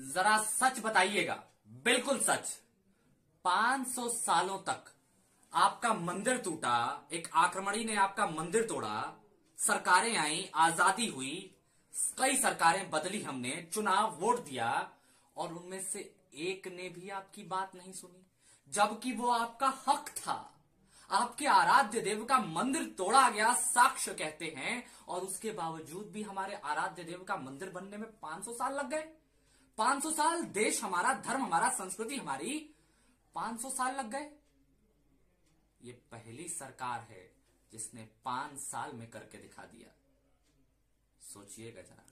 जरा सच बताइएगा, बिल्कुल सच। 500 सालों तक आपका मंदिर टूटा, एक आक्रमणी ने आपका मंदिर तोड़ा, सरकारें आई, आजादी हुई, कई सरकारें बदली, हमने चुनाव वोट दिया और उनमें से एक ने भी आपकी बात नहीं सुनी, जबकि वो आपका हक था। आपके आराध्य देव का मंदिर तोड़ा गया, साक्ष्य कहते हैं, और उसके बावजूद भी हमारे आराध्य देव का मंदिर बनने में 500 साल लग गए। 500 साल देश हमारा, धर्म हमारा, संस्कृति हमारी, 500 साल लग गए। ये पहली सरकार है जिसने 5 साल में करके दिखा दिया। सोचिएगा जरा।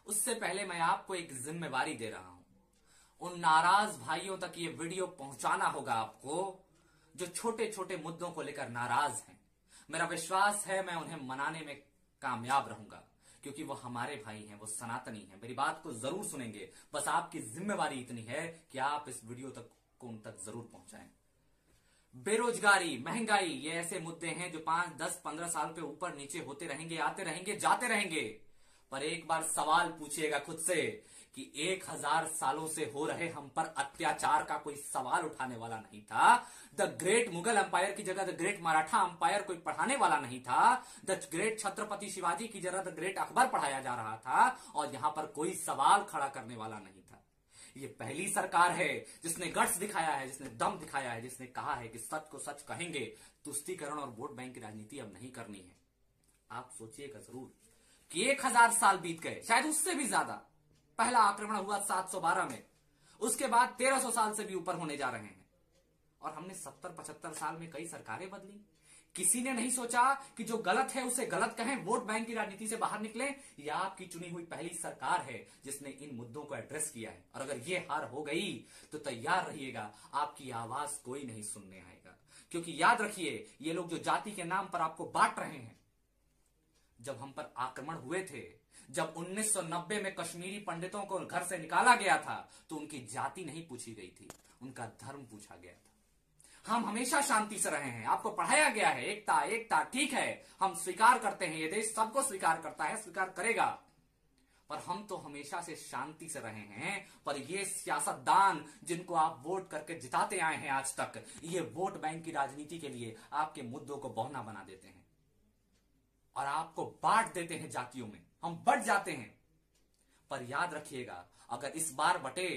उससे पहले मैं आपको एक जिम्मेवारी दे रहा हूं। उन नाराज भाइयों तक ये वीडियो पहुंचाना होगा आपको, जो छोटे छोटे मुद्दों को लेकर नाराज हैं। मेरा विश्वास है मैं उन्हें मनाने में कामयाब रहूंगा, क्योंकि वो हमारे भाई हैं, वो सनातनी हैं, मेरी बात को जरूर सुनेंगे। बस आपकी जिम्मेवारी इतनी है कि आप इस वीडियो तक को उन तक जरूर पहुंचाएं। बेरोजगारी, महंगाई, ये ऐसे मुद्दे हैं जो 5, 10, 15 साल पे ऊपर नीचे होते रहेंगे, आते रहेंगे, जाते रहेंगे। पर एक बार सवाल पूछिएगा खुद से कि 1000 सालों से हो रहे हम पर अत्याचार का कोई सवाल उठाने वाला नहीं था। द ग्रेट मुगल एम्पायर की जगह द ग्रेट मराठा एम्पायर कोई पढ़ाने वाला नहीं था। द ग्रेट छत्रपति शिवाजी की जगह द ग्रेट अकबर पढ़ाया जा रहा था, और यहां पर कोई सवाल खड़ा करने वाला नहीं था। ये पहली सरकार है जिसने गट्स दिखाया है, जिसने दम दिखाया है, जिसने कहा है कि सच को सच कहेंगे, तुष्टीकरण और वोट बैंक की राजनीति अब नहीं करनी है। आप सोचिएगा जरूर कि 1000 साल बीत गए, शायद उससे भी ज्यादा। पहला आक्रमण हुआ 712 में, उसके बाद 1300 साल से भी ऊपर होने जा रहे हैं, और हमने 70-75 साल में कई सरकारें बदली। किसी ने नहीं सोचा कि जो गलत है उसे गलत कहें, वोट बैंक की राजनीति से बाहर निकले। यह आपकी चुनी हुई पहली सरकार है जिसने इन मुद्दों को एड्रेस किया है, और अगर यह हार हो गई तो तैयार रहिएगा, आपकी आवाज कोई नहीं सुनने आएगा। क्योंकि याद रखिए, ये लोग जो जाति के नाम पर आपको बांट रहे हैं, जब हम पर आक्रमण हुए थे, जब 1990 में कश्मीरी पंडितों को घर से निकाला गया था, तो उनकी जाति नहीं पूछी गई थी, उनका धर्म पूछा गया था। हम हमेशा शांति से रहे हैं, आपको पढ़ाया गया है एकता एकता, ठीक है, हम स्वीकार करते हैं, ये देश सबको स्वीकार करता है, स्वीकार करेगा, पर हम तो हमेशा से शांति से रहे हैं। पर ये सियासतदान जिनको आप वोट करके जिताते आए हैं आज तक, ये वोट बैंक की राजनीति के लिए आपके मुद्दों को बौना बना देते हैं और आपको बांट देते हैं जातियों में, हम बट जाते हैं। पर याद रखिएगा, अगर इस बार बटे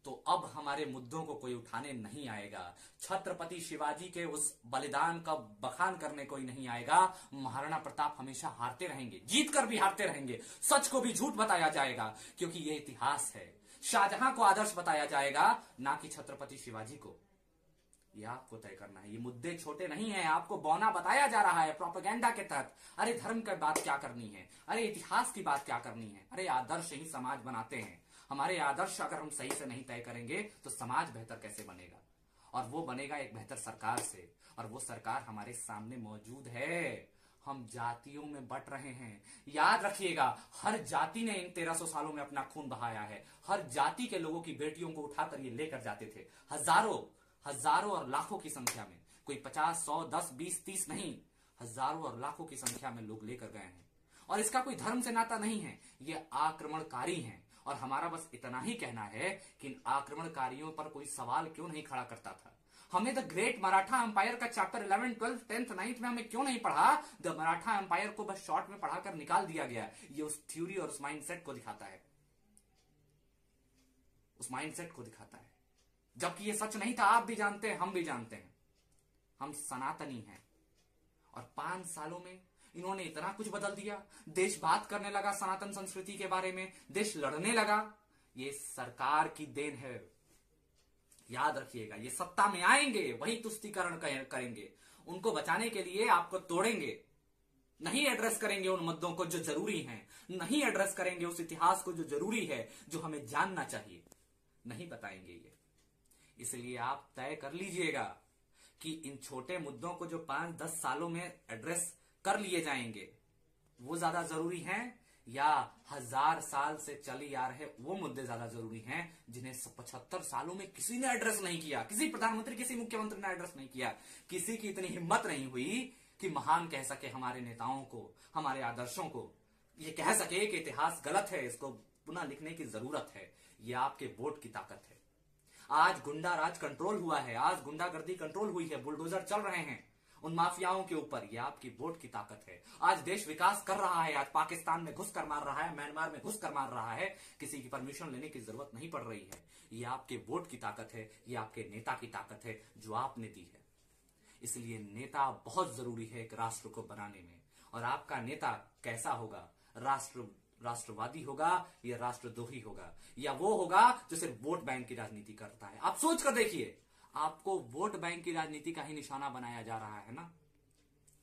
तो अब हमारे मुद्दों को कोई उठाने नहीं आएगा। छत्रपति शिवाजी के उस बलिदान का बखान करने कोई नहीं आएगा। महाराणा प्रताप हमेशा हारते रहेंगे, जीत कर भी हारते रहेंगे, सच को भी झूठ बताया जाएगा, क्योंकि यह इतिहास है। शाहजहां को आदर्श बताया जाएगा, ना कि छत्रपति शिवाजी को। यह आपको तय करना है। ये मुद्दे छोटे नहीं हैं, आपको बौना बताया जा रहा है प्रोपेगेंडा के तहत। अरे धर्म की बात क्या करनी है, अरे इतिहास की बात क्या करनी है, अरे आदर्श ही समाज बनाते हैं। हमारे आदर्श अगर हम सही से नहीं तय करेंगे तो समाज बेहतर कैसे बनेगा, और वो बनेगा एक बेहतर सरकार से, और वो सरकार हमारे सामने मौजूद है। हम जातियों में बट रहे हैं, याद रखिएगा, हर जाति ने इन 1300 सालों में अपना खून बहाया है। हर जाति के लोगों की बेटियों को उठाकर ये लेकर जाते थे, हजारों और लाखों की संख्या में, कोई 50, 100, 10, 20, 30 नहीं, हजारों और लाखों की संख्या में लोग लेकर गए हैं। और इसका कोई धर्म से नाता नहीं है, ये आक्रमणकारी हैं। और हमारा बस इतना ही कहना है कि इन आक्रमणकारियों पर कोई सवाल क्यों नहीं खड़ा करता था। हमने द ग्रेट मराठा एम्पायर का चैप्टर 11, 12, 10th, 9th में हमें क्यों नहीं पढ़ा। द मराठा एम्पायर को बस शॉर्ट में पढ़ाकर निकाल दिया गया। ये उस थ्योरी और उस माइंडसेट को दिखाता है, उस माइंडसेट को दिखाता है, जबकि ये सच नहीं था। आप भी जानते हैं, हम भी जानते हैं, हम सनातनी हैं। और 5 सालों में इन्होंने इतना कुछ बदल दिया। देश बात करने लगा सनातन संस्कृति के बारे में, देश लड़ने लगा। ये सरकार की देन है। याद रखिएगा, ये सत्ता में आएंगे, वही तुष्टीकरण करेंगे। उनको बचाने के लिए आपको तोड़ेंगे, नहीं एड्रेस करेंगे उन मुद्दों को जो जरूरी हैं, नहीं एड्रेस करेंगे उस इतिहास को जो जरूरी है, जो हमें जानना चाहिए, नहीं बताएंगे ये। इसलिए आप तय कर लीजिएगा कि इन छोटे मुद्दों को जो 5-10 सालों में एड्रेस कर लिए जाएंगे, वो ज्यादा जरूरी हैं, या 1000 साल से चली आ रहे वो मुद्दे ज्यादा जरूरी हैं, जिन्हें 75 सालों में किसी ने एड्रेस नहीं किया, किसी प्रधानमंत्री, किसी मुख्यमंत्री ने एड्रेस नहीं किया। किसी की इतनी हिम्मत नहीं हुई कि महान कह सके हमारे नेताओं को, हमारे आदर्शों को, ये कह सके कि इतिहास गलत है, इसको पुनः लिखने की जरूरत है। ये आपके वोट की ताकत है। आज गुंडा राज कंट्रोल हुआ है, आज गुंडागर्दी कंट्रोल हुई है, बुलडोजर चल रहे हैं उन माफियाओं के ऊपर, ये आपकी वोट की ताकत है। आज देश विकास कर रहा है, आज पाकिस्तान में घुस कर मार रहा है, म्यांमार में घुस कर मार रहा है, किसी की परमिशन लेने की जरूरत नहीं पड़ रही है। ये आपके वोट की ताकत है, ये आपके नेता की ताकत है जो आपने दी है। इसलिए नेता बहुत जरूरी है एक राष्ट्र को बनाने में। और आपका नेता कैसा होगा? राष्ट्रवादी होगा या राष्ट्रद्रोही होगा, या वो होगा जो सिर्फ वोट बैंक की राजनीति करता है? आप सोच कर देखिए, आपको वोट बैंक की राजनीति का ही निशाना बनाया जा रहा है ना,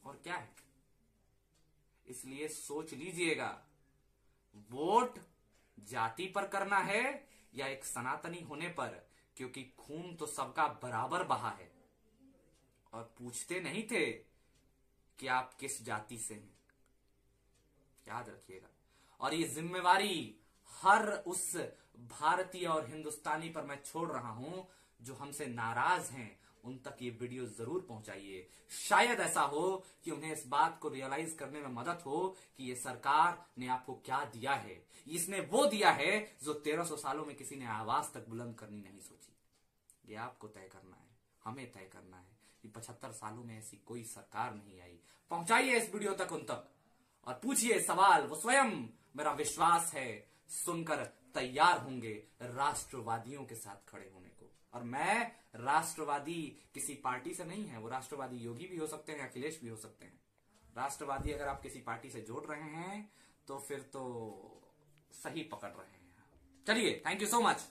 और क्या है? इसलिए सोच लीजिएगा, वोट जाति पर करना है या एक सनातनी होने पर, क्योंकि खून तो सबका बराबर बहा है। और पूछते नहीं थे कि आप किस जाति से हैं, याद रखिएगा। और ये जिम्मेवारी हर उस भारतीय और हिंदुस्तानी पर मैं छोड़ रहा हूं जो हमसे नाराज हैं, उन तक ये वीडियो जरूर पहुंचाइए। शायद ऐसा हो कि उन्हें इस बात को रियलाइज करने में मदद हो कि ये सरकार ने आपको क्या दिया है। इसने वो दिया है जो 1300 सालों में किसी ने आवाज तक बुलंद करनी नहीं सोची। ये आपको तय करना है, हमें तय करना है कि 75 सालों में ऐसी कोई सरकार नहीं आई। पहुंचाइए इस वीडियो तक उन तक और पूछिए सवाल, वो स्वयं, मेरा विश्वास है, सुनकर तैयार होंगे राष्ट्रवादियों के साथ खड़े होने को। और मैं राष्ट्रवादी किसी पार्टी से नहीं है, वो राष्ट्रवादी योगी भी हो सकते हैं, अखिलेश भी हो सकते हैं। राष्ट्रवादी अगर आप किसी पार्टी से जोड़ रहे हैं तो फिर तो सही पकड़ रहे हैं। चलिए, थैंक यू सो मच।